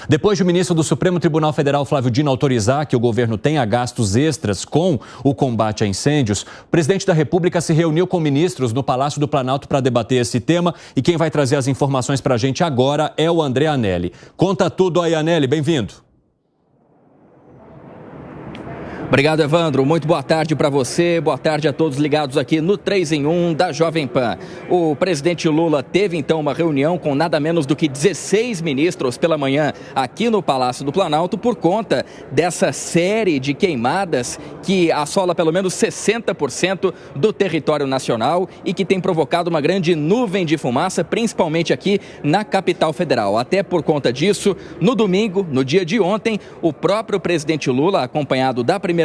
Depois de o ministro do Supremo Tribunal Federal, Flávio Dino, autorizar que o governo tenha gastos extras com o combate a incêndios, o presidente da República se reuniu com ministros no Palácio do Planalto para debater esse tema. E quem vai trazer as informações para a gente agora é o André Anelli. Conta tudo aí, Anelli. Bem-vindo. Obrigado, Evandro. Muito boa tarde para você, boa tarde a todos ligados aqui no 3 em 1 da Jovem Pan. O presidente Lula teve então uma reunião com nada menos do que 16 ministros pela manhã aqui no Palácio do Planalto por conta dessa série de queimadas que assola pelo menos 60% do território nacional e que tem provocado uma grande nuvem de fumaça, principalmente aqui na capital federal. Até por conta disso, no domingo, no dia de ontem, o próprio presidente Lula, acompanhado da primeira-dama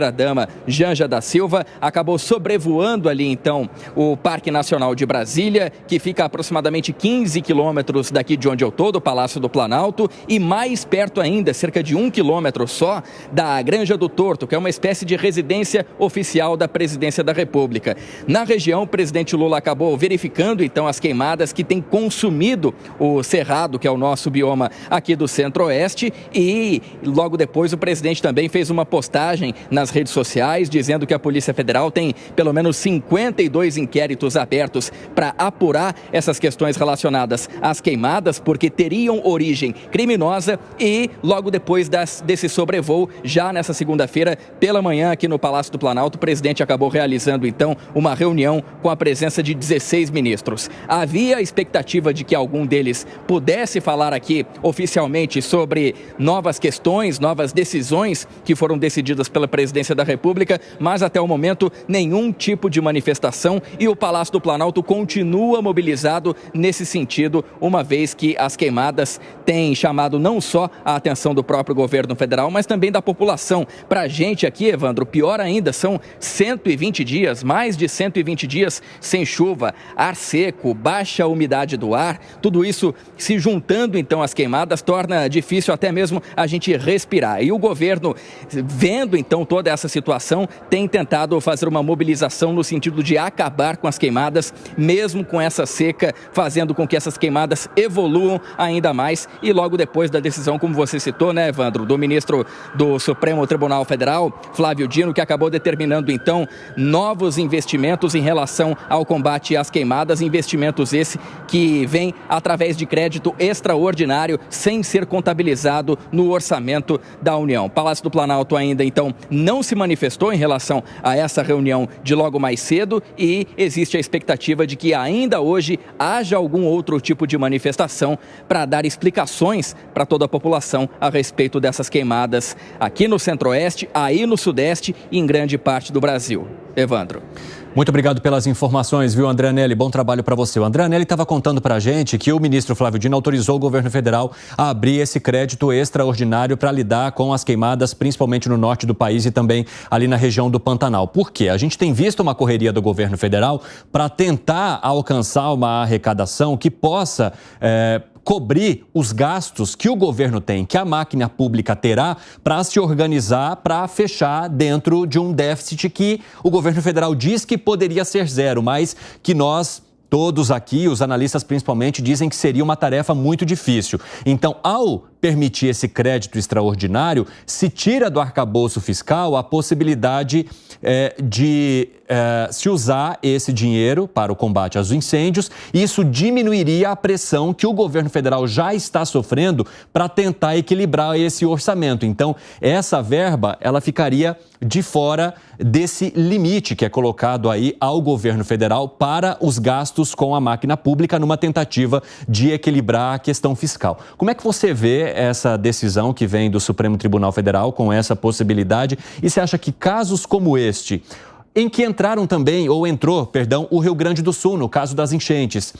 Janja da Silva, acabou sobrevoando ali então o Parque Nacional de Brasília, que fica a aproximadamente 15 quilômetros daqui de onde eu estou, do Palácio do Planalto, e mais perto ainda, cerca de 1 quilômetro só, da Granja do Torto, que é uma espécie de residência oficial da Presidência da República. Na região, o presidente Lula acabou verificando então as queimadas que têm consumido o Cerrado, que é o nosso bioma aqui do Centro-Oeste, e logo depois o presidente também fez uma postagem nas redes sociais, dizendo que a Polícia Federal tem pelo menos 52 inquéritos abertos para apurar essas questões relacionadas às queimadas, porque teriam origem criminosa. E logo depois desse sobrevoo, já nessa segunda-feira, pela manhã, aqui no Palácio do Planalto, o presidente acabou realizando então uma reunião com a presença de 16 ministros. Havia a expectativa de que algum deles pudesse falar aqui oficialmente sobre novas questões, novas decisões que foram decididas pela Presidência da República, mas até o momento nenhum tipo de manifestação, e o Palácio do Planalto continua mobilizado nesse sentido, uma vez que as queimadas têm chamado não só a atenção do próprio governo federal, mas também da população. Para a gente aqui, Evandro, pior ainda, são 120 dias, mais de 120 dias sem chuva, ar seco, baixa umidade do ar, tudo isso se juntando então às queimadas torna difícil até mesmo a gente respirar. E o governo, vendo então toda essa situação, tem tentado fazer uma mobilização no sentido de acabar com as queimadas, mesmo com essa seca, fazendo com que essas queimadas evoluam ainda mais. E logo depois da decisão, como você citou, né, Evandro, do ministro do Supremo Tribunal Federal, Flávio Dino, que acabou determinando então novos investimentos em relação ao combate às queimadas, investimentos esse que vem através de crédito extraordinário, sem ser contabilizado no orçamento da União. O Palácio do Planalto ainda então não se manifestou em relação a essa reunião de logo mais cedo, e existe a expectativa de que ainda hoje haja algum outro tipo de manifestação para dar explicações para toda a população a respeito dessas queimadas aqui no Centro-Oeste, aí no Sudeste e em grande parte do Brasil. Evandro. Muito obrigado pelas informações, viu, André Anelli? Bom trabalho para você. O André Anelli estava contando para a gente que o ministro Flávio Dino autorizou o governo federal a abrir esse crédito extraordinário para lidar com as queimadas, principalmente no norte do país e também ali na região do Pantanal. Por quê? A gente tem visto uma correria do governo federal para tentar alcançar uma arrecadação que possa cobrir os gastos que o governo tem, que a máquina pública terá para se organizar, para fechar dentro de um déficit que o governo federal diz que poderia ser zero, mas que nós, todos aqui, os analistas principalmente, dizem que seria uma tarefa muito difícil. Então, ao permitir esse crédito extraordinário, se tira do arcabouço fiscal a possibilidade de se usar esse dinheiro para o combate aos incêndios. Isso diminuiria a pressão que o governo federal já está sofrendo para tentar equilibrar esse orçamento. Então, essa verba, ela ficaria de fora desse limite que é colocado aí ao governo federal para os gastos com a máquina pública numa tentativa de equilibrar a questão fiscal. Como é que você vê essa decisão que vem do Supremo Tribunal Federal com essa possibilidade? E você acha que casos como este, em que entrou, o Rio Grande do Sul, no caso das enchentes,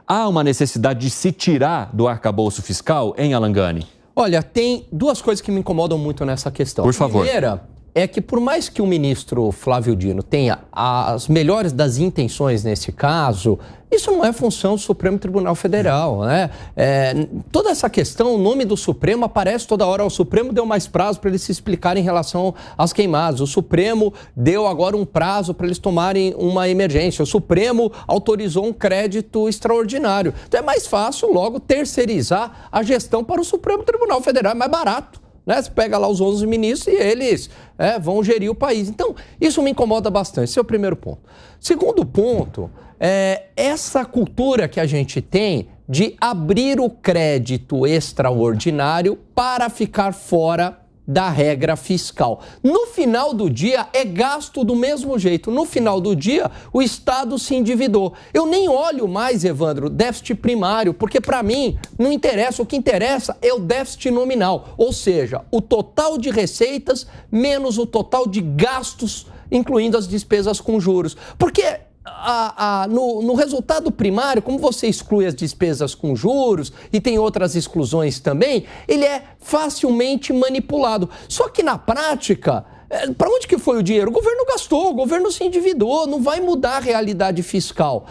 há uma necessidade de se tirar do arcabouço fiscal, em Alangani? Olha, tem duas coisas que me incomodam muito nessa questão. Por favor. Primeira, é que por mais que o ministro Flávio Dino tenha as melhores das intenções nesse caso, isso não é função do Supremo Tribunal Federal, né? Toda essa questão, o nome do Supremo aparece toda hora. O Supremo deu mais prazo para eles se explicarem em relação às queimadas. O Supremo deu agora um prazo para eles tomarem uma emergência. O Supremo autorizou um crédito extraordinário. Então é mais fácil logo terceirizar a gestão para o Supremo Tribunal Federal, é mais barato. Você pega lá os 11 ministros e eles vão gerir o país. Então, isso me incomoda bastante. Esse é o primeiro ponto. Segundo ponto, essa cultura que a gente tem de abrir o crédito extraordinário para ficar fora da regra fiscal. No final do dia, é gasto do mesmo jeito. No final do dia, o Estado se endividou. Eu nem olho mais, Evandro, déficit primário, porque para mim não interessa. O que interessa é o déficit nominal, ou seja, o total de receitas menos o total de gastos, incluindo as despesas com juros. Porque no resultado primário, como você exclui as despesas com juros e tem outras exclusões também, ele é facilmente manipulado. Só que na prática, para onde que foi o dinheiro? O governo gastou, o governo se endividou, não vai mudar a realidade fiscal.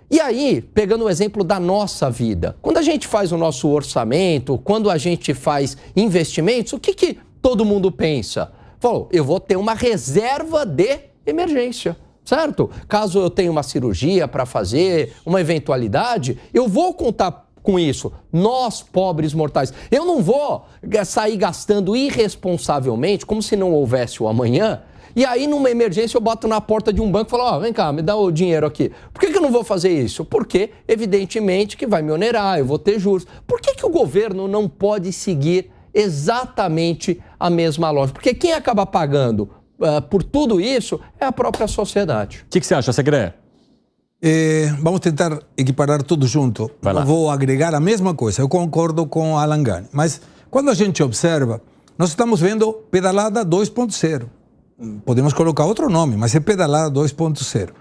E aí, pegando o exemplo da nossa vida, quando a gente faz o nosso orçamento, quando a gente faz investimentos, o que todo mundo pensa? Falou, eu vou ter uma reserva de emergência. Certo? Caso eu tenha uma cirurgia para fazer, uma eventualidade, eu vou contar com isso. Nós, pobres mortais. Eu não vou sair gastando irresponsavelmente, como se não houvesse o amanhã, e aí numa emergência eu boto na porta de um banco e falo, vem cá, me dá o dinheiro aqui. Por que eu não vou fazer isso? Porque, evidentemente, que vai me onerar, eu vou ter juros. Por que o governo não pode seguir exatamente a mesma lógica? Porque quem acaba pagando por tudo isso é a própria sociedade. O que você acha, Segre? Vamos tentar equiparar tudo junto. Eu vou agregar a mesma coisa. Eu concordo com Alan Gani. Mas quando a gente observa, nós estamos vendo pedalada 2.0. Podemos colocar outro nome, mas é pedalada 2.0.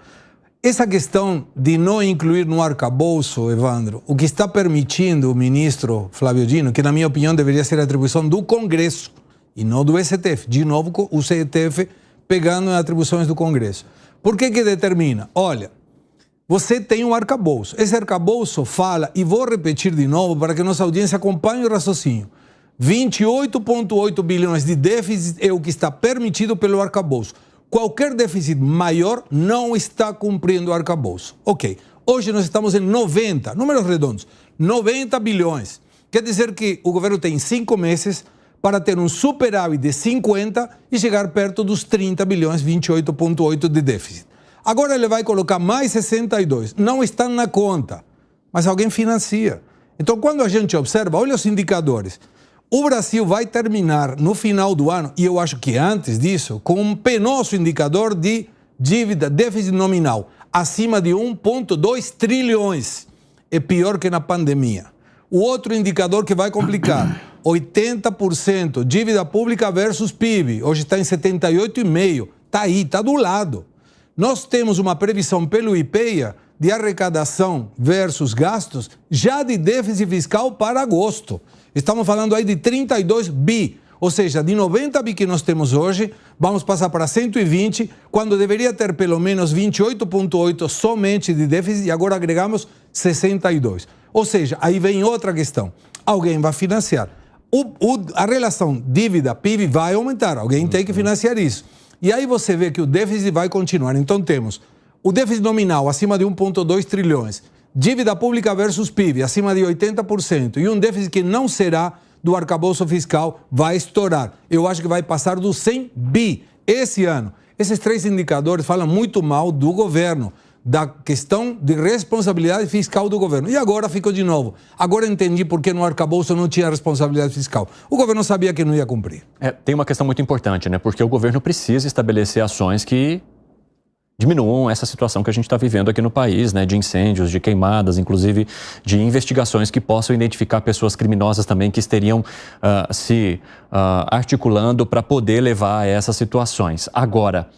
Essa questão de não incluir no arcabouço, Evandro, o que está permitindo o ministro Flávio Dino, que na minha opinião deveria ser atribuição do Congresso, e não do STF. De novo, o STF pegando as atribuições do Congresso. Por que determina? Olha, você tem um arcabouço. Esse arcabouço fala, e vou repetir de novo para que nossa audiência acompanhe o raciocínio, 28,8 bilhões de déficit é o que está permitido pelo arcabouço. Qualquer déficit maior não está cumprindo o arcabouço. Ok, hoje nós estamos em 90, números redondos, 90 bilhões. Quer dizer que o governo tem 5 meses para ter um superávit de 50 e chegar perto dos 30 bilhões, 28,8 de déficit. Agora ele vai colocar mais 62. Não estão na conta, mas alguém financia. Então, quando a gente observa, olha os indicadores. O Brasil vai terminar no final do ano, e eu acho que antes disso, com um penoso indicador de dívida, déficit nominal, acima de 1,2 trilhões. É pior que na pandemia. O outro indicador que vai complicar, 80% dívida pública versus PIB. Hoje está em 78,5%. Está aí, está do lado. Nós temos uma previsão pelo IPEA de arrecadação versus gastos já de déficit fiscal para agosto. Estamos falando aí de 32 bi. Ou seja, de 90 bi que nós temos hoje, vamos passar para 120, quando deveria ter pelo menos 28,8 somente de déficit, e agora agregamos 62. Ou seja, aí vem outra questão. Alguém vai financiar. A relação dívida-PIB vai aumentar. Alguém tem que financiar isso. E aí você vê que o déficit vai continuar. Então temos o déficit nominal acima de 1,2 trilhões, dívida pública versus PIB acima de 80%, e um déficit que não será do arcabouço fiscal vai estourar. Eu acho que vai passar dos 100 bi esse ano. Esses 3 indicadores falam muito mal do governo, da questão de responsabilidade fiscal do governo. E agora ficou de novo. Agora entendi por que no arcabouço não tinha responsabilidade fiscal. O governo sabia que não ia cumprir. Tem uma questão muito importante, né? Porque o governo precisa estabelecer ações que diminuam essa situação que a gente está vivendo aqui no país, né? De incêndios, de queimadas, inclusive de investigações que possam identificar pessoas criminosas também que estariam se articulando para poder levar a essas situações. Agora,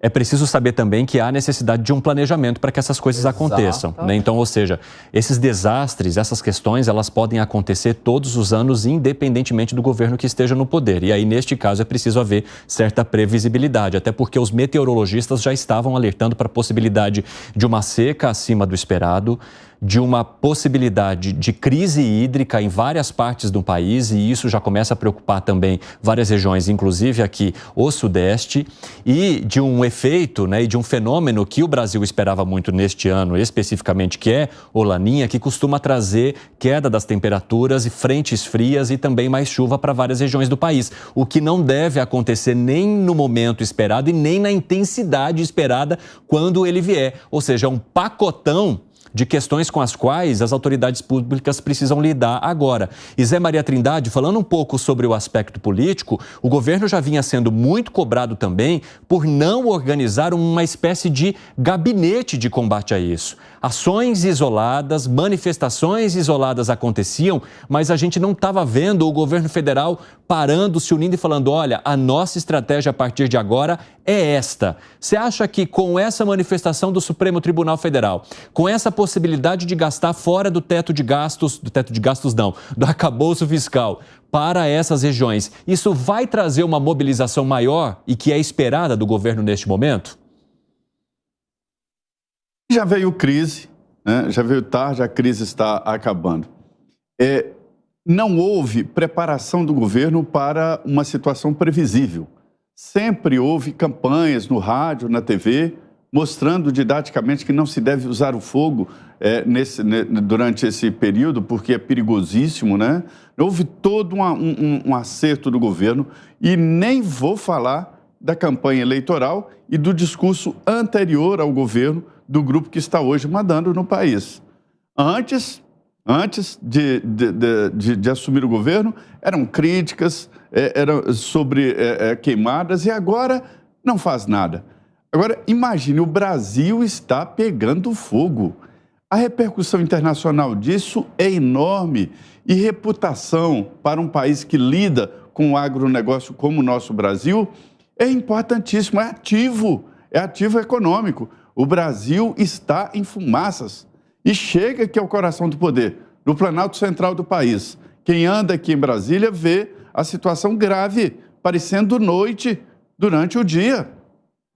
é preciso saber também que há necessidade de um planejamento para que essas coisas aconteçam, né? Então, ou seja, esses desastres, essas questões, elas podem acontecer todos os anos, independentemente do governo que esteja no poder. E aí, neste caso, é preciso haver certa previsibilidade, até porque os meteorologistas já estavam alertando para a possibilidade de uma seca acima do esperado, de uma possibilidade de crise hídrica em várias partes do país, e isso já começa a preocupar também várias regiões, inclusive aqui o Sudeste, e de um efeito, né, e de um fenômeno que o Brasil esperava muito neste ano, especificamente, que é o Laninha, que costuma trazer queda das temperaturas e frentes frias e também mais chuva para várias regiões do país, o que não deve acontecer nem no momento esperado e nem na intensidade esperada quando ele vier, ou seja, um pacotão de questões com as quais as autoridades públicas precisam lidar agora. E Zé Maria Trindade, falando um pouco sobre o aspecto político, o governo já vinha sendo muito cobrado também por não organizar uma espécie de gabinete de combate a isso. Ações isoladas, manifestações isoladas aconteciam, mas a gente não estava vendo o governo federal parando, se unindo e falando, olha, a nossa estratégia a partir de agora é esta. Você acha que com essa manifestação do Supremo Tribunal Federal, com essa possibilidade de gastar fora do do arcabouço fiscal para essas regiões, isso vai trazer uma mobilização maior e que é esperada do governo neste momento? Já veio crise, né? Já veio tarde, a crise está acabando. Não houve preparação do governo para uma situação previsível. Sempre houve campanhas no rádio, na TV, mostrando didaticamente que não se deve usar o fogo durante esse período, porque é perigosíssimo, né? Houve todo um acerto do governo, e nem vou falar da campanha eleitoral e do discurso anterior ao governo do grupo que está hoje mandando no país. Antes de assumir o governo, eram críticas, eram sobre queimadas, e agora não faz nada. Agora, imagine, o Brasil está pegando fogo. A repercussão internacional disso é enorme, e reputação para um país que lida com o agronegócio como o nosso Brasil é importantíssimo, é ativo econômico. O Brasil está em fumaças e chega aqui ao coração do poder, no Planalto Central do país. Quem anda aqui em Brasília vê a situação grave, parecendo noite durante o dia.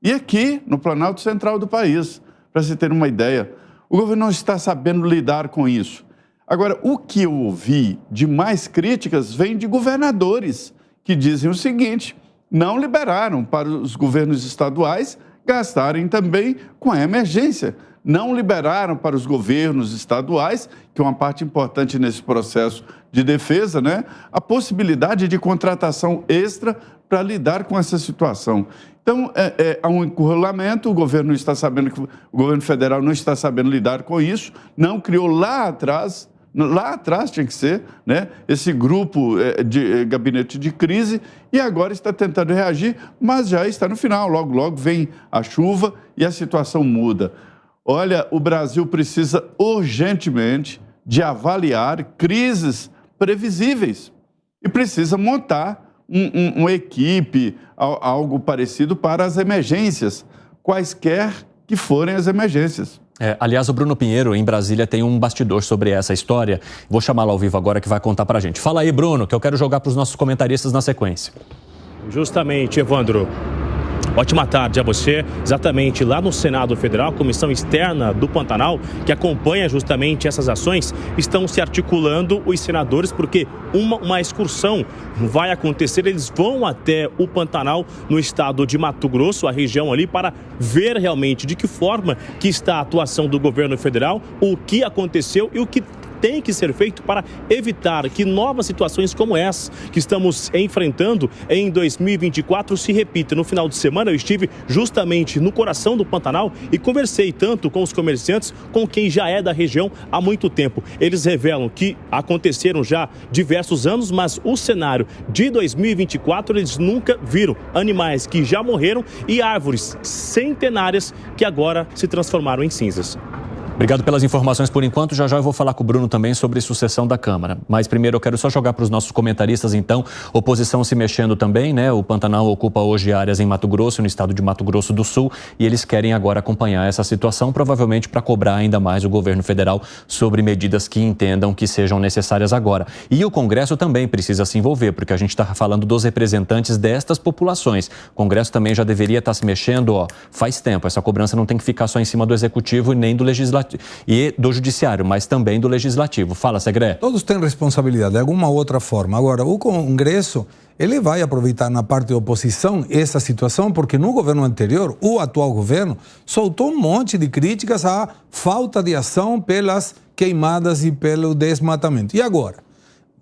E aqui, no Planalto Central do país, para você ter uma ideia, o governo não está sabendo lidar com isso. Agora, o que eu ouvi de mais críticas vem de governadores que dizem o seguinte: não liberaram para os governos estaduais gastarem também com a emergência. Não liberaram para os governos estaduais, que é uma parte importante nesse processo de defesa, né, a possibilidade de contratação extra para lidar com essa situação. Então, há um encurralamento, o governo federal não está sabendo lidar com isso, não criou lá atrás tinha que ser, né, esse grupo de gabinete de crise, e agora está tentando reagir, mas já está no final. Logo, logo vem a chuva e a situação muda. Olha, o Brasil precisa urgentemente de avaliar crises previsíveis e precisa montar uma equipe, algo parecido para as emergências, quaisquer que forem as emergências. Aliás, o Bruno Pinheiro, em Brasília, tem um bastidor sobre essa história. Vou chamá-lo ao vivo agora, que vai contar pra gente. Fala aí, Bruno, que eu quero jogar para os nossos comentaristas na sequência. Justamente, Evandro. Ótima tarde a você. Exatamente lá no Senado Federal, a Comissão Externa do Pantanal, que acompanha justamente essas ações, estão se articulando os senadores, porque uma excursão vai acontecer. Eles vão até o Pantanal, no estado de Mato Grosso, a região ali, para ver realmente de que forma que está a atuação do governo federal, o que aconteceu e o que tem que ser feito para evitar que novas situações como essa que estamos enfrentando em 2024 se repitam. No final de semana eu estive justamente no coração do Pantanal e conversei tanto com os comerciantes, com quem já é da região há muito tempo. Eles revelam que aconteceram já diversos anos, mas o cenário de 2024 eles nunca viram. Animais que já morreram e árvores centenárias que agora se transformaram em cinzas. Obrigado pelas informações por enquanto. Já eu vou falar com o Bruno também sobre sucessão da Câmara. Mas primeiro eu quero só jogar para os nossos comentaristas, então. Oposição se mexendo também, né? O Pantanal ocupa hoje áreas em Mato Grosso, no estado de Mato Grosso do Sul, e eles querem agora acompanhar essa situação, provavelmente para cobrar ainda mais o governo federal sobre medidas que entendam que sejam necessárias agora. E o Congresso também precisa se envolver, porque a gente está falando dos representantes destas populações. O Congresso também já deveria estar se mexendo, faz tempo. Essa cobrança não tem que ficar só em cima do Executivo e nem do Legislativo e do Judiciário, mas também do Legislativo. Fala, Segré. Todos têm responsabilidade, de alguma outra forma. Agora, o Congresso, ele vai aproveitar na parte da oposição essa situação, porque no governo anterior, o atual governo, soltou um monte de críticas à falta de ação pelas queimadas e pelo desmatamento. E agora?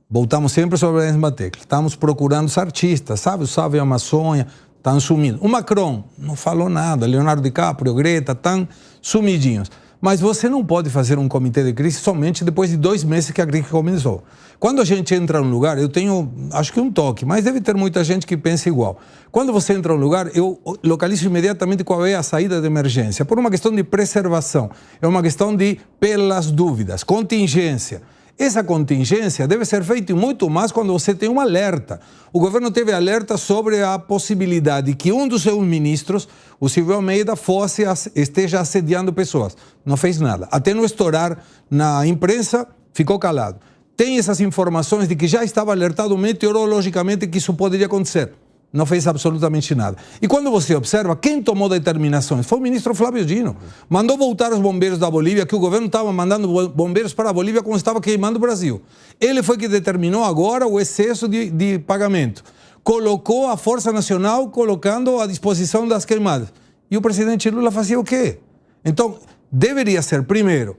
Voltamos sempre sobre a mesma tecla. Estamos procurando os artistas, sabe? O Sábio Amazônia, estão sumindo. O Macron não falou nada. Leonardo DiCaprio, Greta, estão sumidinhos. Mas você não pode fazer um comitê de crise somente depois de 2 meses que a crise começou. Quando a gente entra num lugar, eu tenho, acho que um toque, mas deve ter muita gente que pensa igual. Quando você entra num lugar, eu localizo imediatamente qual é a saída de emergência, por uma questão de preservação, é uma questão de, pelas dúvidas, contingência. Essa contingência deve ser feita muito mais quando você tem um alerta. O governo teve alerta sobre a possibilidade que um dos seus ministros, o Silvio Almeida, esteja assediando pessoas. Não fez nada. Até não estourar na imprensa, ficou calado. Tem essas informações de que já estava alertado meteorologicamente que isso poderia acontecer. Não fez absolutamente nada. E quando você observa, quem tomou determinações foi o ministro Flávio Dino. Mandou voltar os bombeiros da Bolívia, que o governo estava mandando bombeiros para a Bolívia quando estava queimando o Brasil. Ele foi que determinou agora o excesso de pagamento. Colocou a Força Nacional colocando à disposição das queimadas. E o presidente Lula fazia o quê? Então, deveria ser, primeiro,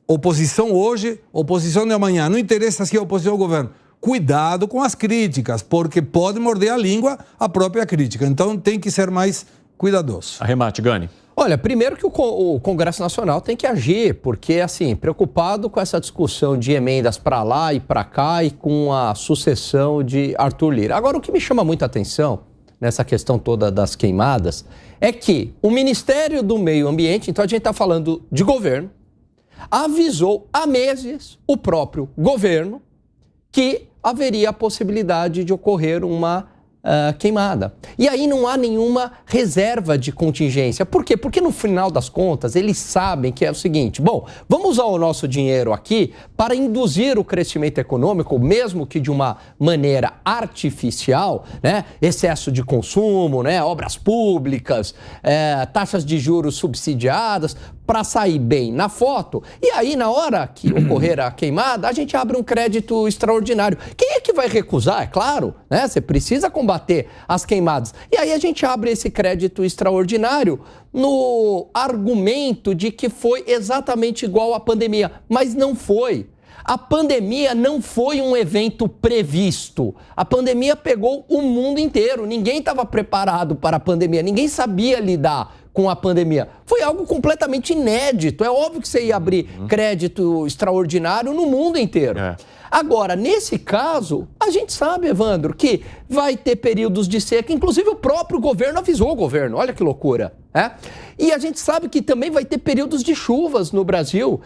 oposição hoje, oposição de amanhã. Não interessa se é oposição ao governo. Cuidado com as críticas, porque pode morder a língua a própria crítica. Então tem que ser mais cuidadoso. Arremate, Gani. Olha, primeiro que o Congresso Nacional tem que agir, porque, assim, preocupado com essa discussão de emendas para lá e para cá e com a sucessão de Arthur Lira. Agora, o que me chama muita atenção nessa questão toda das queimadas é que o Ministério do Meio Ambiente, então a gente está falando de governo, avisou há meses o próprio governo que haveria a possibilidade de ocorrer uma queimada. E aí não há nenhuma reserva de contingência. Por quê? Porque no final das contas eles sabem que é o seguinte, bom, vamos usar o nosso dinheiro aqui para induzir o crescimento econômico, mesmo que de uma maneira artificial, né? Excesso de consumo, né? Obras públicas, taxas de juros subsidiadas, para sair bem na foto. E aí, na hora que ocorrer a queimada, a gente abre um crédito extraordinário. Quem é que vai recusar? É claro, né? Você precisa combater as queimadas. E aí a gente abre esse crédito extraordinário no argumento de que foi exatamente igual à pandemia. Mas não foi. A pandemia não foi um evento previsto. A pandemia pegou o mundo inteiro. Ninguém estava preparado para a pandemia. Ninguém sabia lidar com a pandemia. Foi algo completamente inédito. É óbvio que você ia abrir crédito extraordinário no mundo inteiro. Agora, nesse caso, a gente sabe, Evandro, que vai ter períodos de seca. Inclusive, o próprio governo avisou o governo. Olha que loucura. E a gente sabe que também vai ter períodos de chuvas no Brasil,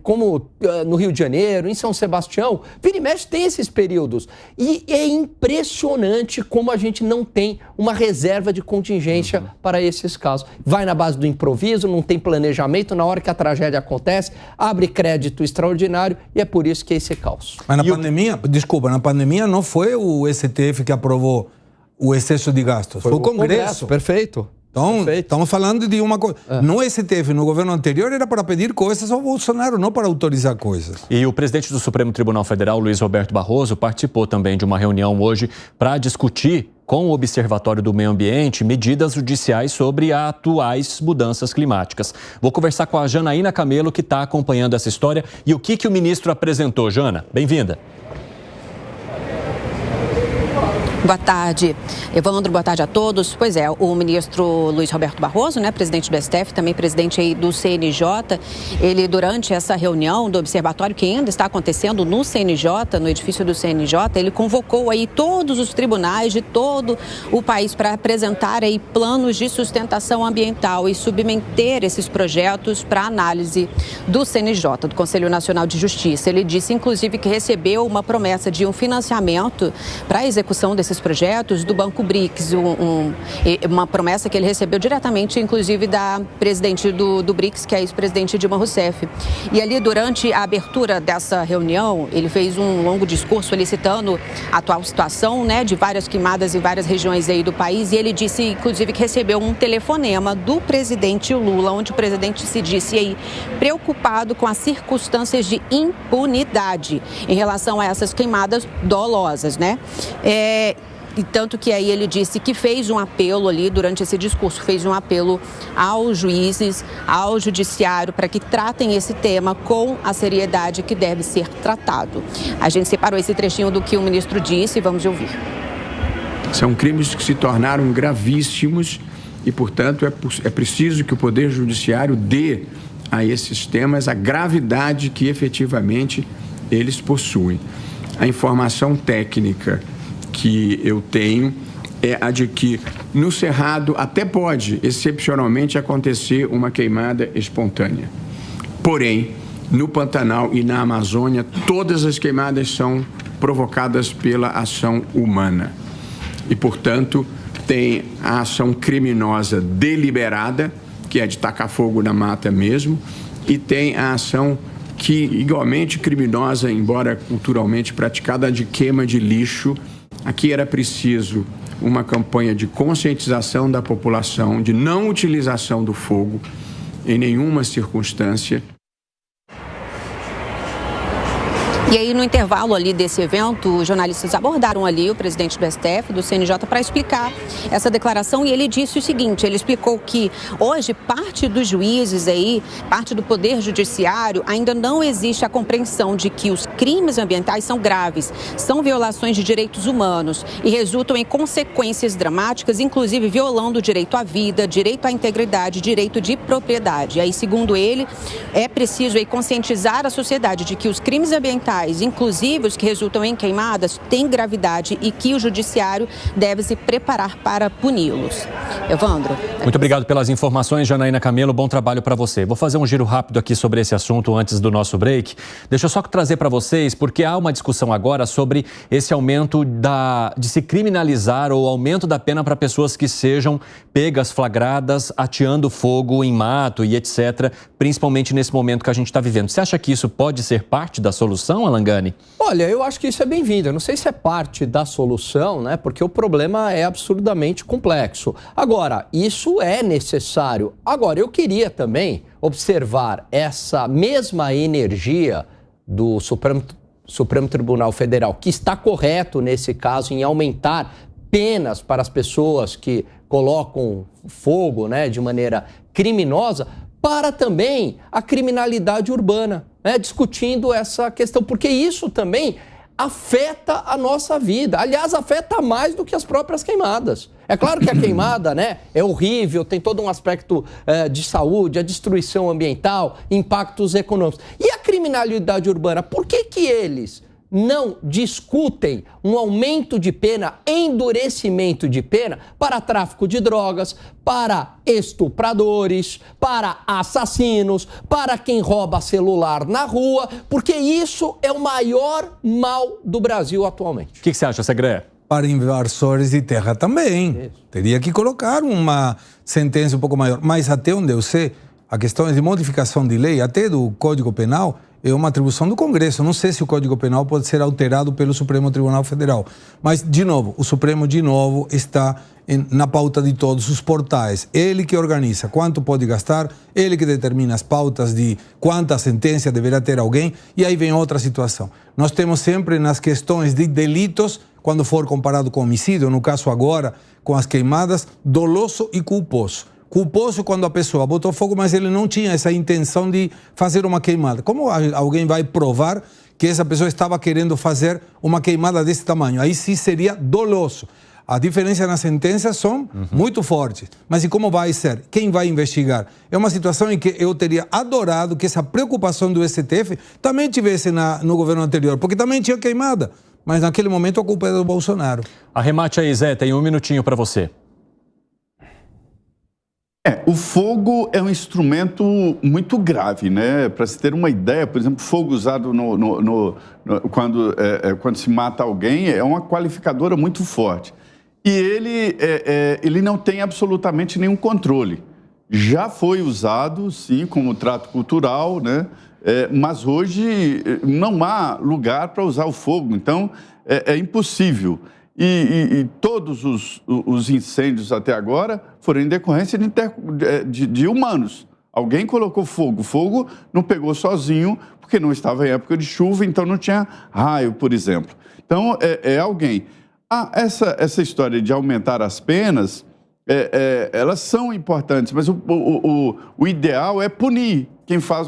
como no Rio de Janeiro, em São Sebastião. Vira e mexe tem esses períodos. E é impressionante como a gente não tem uma reserva de contingência para esses casos. Vai na base do improviso, não tem planejamento, na hora que a tragédia acontece, abre crédito extraordinário e é por isso que é esse caos. Mas na pandemia, desculpa, na pandemia não foi o STF que aprovou o excesso de gastos, foi o Congresso. Perfeito. Então, estamos falando de uma coisa. No STF, no governo anterior, era para pedir coisas ao Bolsonaro, não para autorizar coisas. E o presidente do Supremo Tribunal Federal, Luiz Roberto Barroso, participou também de uma reunião hoje para discutir com o Observatório do Meio Ambiente medidas judiciais sobre as atuais mudanças climáticas. Vou conversar com a Janaína Camelo, que está acompanhando essa história. E o que o ministro apresentou, Jana? Bem-vinda. Boa tarde, Evandro, boa tarde a todos. Pois é, o ministro Luiz Roberto Barroso, né, presidente do STF, também presidente aí do CNJ, ele durante essa reunião do observatório que ainda está acontecendo no CNJ, no edifício do CNJ, ele convocou aí todos os tribunais de todo o país para apresentar aí planos de sustentação ambiental e submeter esses projetos para análise do CNJ, do Conselho Nacional de Justiça. Ele disse, inclusive, que recebeu uma promessa de um financiamento para a execução desses projetos do Banco BRICS, uma promessa que ele recebeu diretamente, inclusive, da presidente do BRICS, que é a ex-presidente Dilma Rousseff. E ali, durante a abertura dessa reunião, ele fez um longo discurso solicitando a atual situação, né, de várias queimadas em várias regiões aí do país, e ele disse, inclusive, que recebeu um telefonema do presidente Lula, onde o presidente se disse aí preocupado com as circunstâncias de impunidade em relação a essas queimadas dolosas, né? E tanto que aí ele disse que fez um apelo ali, durante esse discurso, fez um apelo aos juízes, ao judiciário, para que tratem esse tema com a seriedade que deve ser tratado. A gente separou esse trechinho do que o ministro disse e vamos ouvir. São crimes que se tornaram gravíssimos e, portanto, é preciso que o Poder Judiciário dê a esses temas a gravidade que efetivamente eles possuem. A informação técnica que eu tenho é a de que no Cerrado até pode, excepcionalmente, acontecer uma queimada espontânea. Porém, no Pantanal e na Amazônia, todas as queimadas são provocadas pela ação humana. E, portanto, tem a ação criminosa deliberada, que é de tacar fogo na mata mesmo, e tem a ação que, igualmente criminosa, embora culturalmente praticada, de queima de lixo. Aqui era preciso uma campanha de conscientização da população, de não utilização do fogo em nenhuma circunstância. E aí, no intervalo ali desse evento, os jornalistas abordaram ali o presidente do STF, do CNJ, para explicar essa declaração. E ele disse o seguinte, ele explicou que hoje parte dos juízes aí, parte do Poder Judiciário, ainda não existe a compreensão de que os crimes ambientais são graves, são violações de direitos humanos e resultam em consequências dramáticas, inclusive violando o direito à vida, direito à integridade, direito de propriedade. E aí, segundo ele, é preciso aí conscientizar a sociedade de que os crimes ambientais, inclusive os que resultam em queimadas, têm gravidade e que o judiciário deve se preparar para puni-los. Evandro. Muito obrigado pelas informações, Janaína Camelo. Bom trabalho para você. Vou fazer um giro rápido aqui sobre esse assunto antes do nosso break. Deixa eu só trazer para vocês, porque há uma discussão agora sobre esse aumento de se criminalizar ou aumento da pena para pessoas que sejam pegas, flagradas, ateando fogo em mato e etc., principalmente nesse momento que a gente está vivendo. Você acha que isso pode ser parte da solução, Alangani? Olha, eu acho que isso é bem-vindo. Eu não sei se é parte da solução, né? Porque o problema é absurdamente complexo. Agora, isso é necessário. Agora, eu queria também observar essa mesma energia do Supremo Tribunal Federal, que está correto nesse caso em aumentar penas para as pessoas que colocam fogo, né, de maneira criminosa, para também a criminalidade urbana, né, discutindo essa questão, porque isso também afeta a nossa vida. Aliás, afeta mais do que as próprias queimadas. É claro que a queimada, né, é horrível, tem todo um aspecto de saúde, a destruição ambiental, impactos econômicos. E a criminalidade urbana, por que eles não discutem um aumento de pena, endurecimento de pena para tráfico de drogas, para estupradores, para assassinos, para quem rouba celular na rua, porque isso é o maior mal do Brasil atualmente. O que você acha, Segré? Para invasores de terra também. Isso. Teria que colocar uma sentença um pouco maior. Mas até onde eu sei, a questão de modificação de lei, até do Código Penal, é uma atribuição do Congresso. Eu não sei se o Código Penal pode ser alterado pelo Supremo Tribunal Federal. Mas, de novo, o Supremo, de novo, está na pauta de todos os portais. Ele que organiza quanto pode gastar, ele que determina as pautas de quanta sentença deverá ter alguém, e aí vem outra situação. Nós temos sempre nas questões de delitos, quando for comparado com homicídio, no caso agora, com as queimadas, doloso e culposo. culposo quando a pessoa botou fogo, mas ele não tinha essa intenção de fazer uma queimada. Como alguém vai provar que essa pessoa estava querendo fazer uma queimada desse tamanho? Aí sim seria doloso. A diferença nas sentenças são muito fortes. Mas e como vai ser? Quem vai investigar? É uma situação em que eu teria adorado que essa preocupação do STF também tivesse no governo anterior, porque também tinha queimada. Mas naquele momento a culpa é do Bolsonaro. Arremate aí, Zé, tem um minutinho para você. O fogo é um instrumento muito grave, né? Para se ter uma ideia, por exemplo, fogo usado quando se mata alguém é uma qualificadora muito forte. E ele não tem absolutamente nenhum controle. Já foi usado, sim, como trato cultural, né? Mas hoje não há lugar para usar o fogo, então é impossível. E todos os incêndios até agora foram em decorrência de humanos. Alguém colocou fogo. O fogo não pegou sozinho, porque não estava em época de chuva, então não tinha raio, por exemplo. Então, é alguém. Essa história de aumentar as penas, elas são importantes, mas o ideal é punir quem faz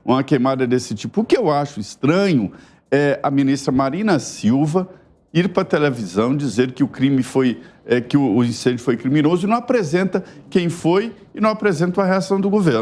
uma queimada desse tipo. O que eu acho estranho é a ministra Marina Silva ir para a televisão dizer que o crime foi, que o incêndio foi criminoso e não apresenta quem foi e não apresenta a reação do governo.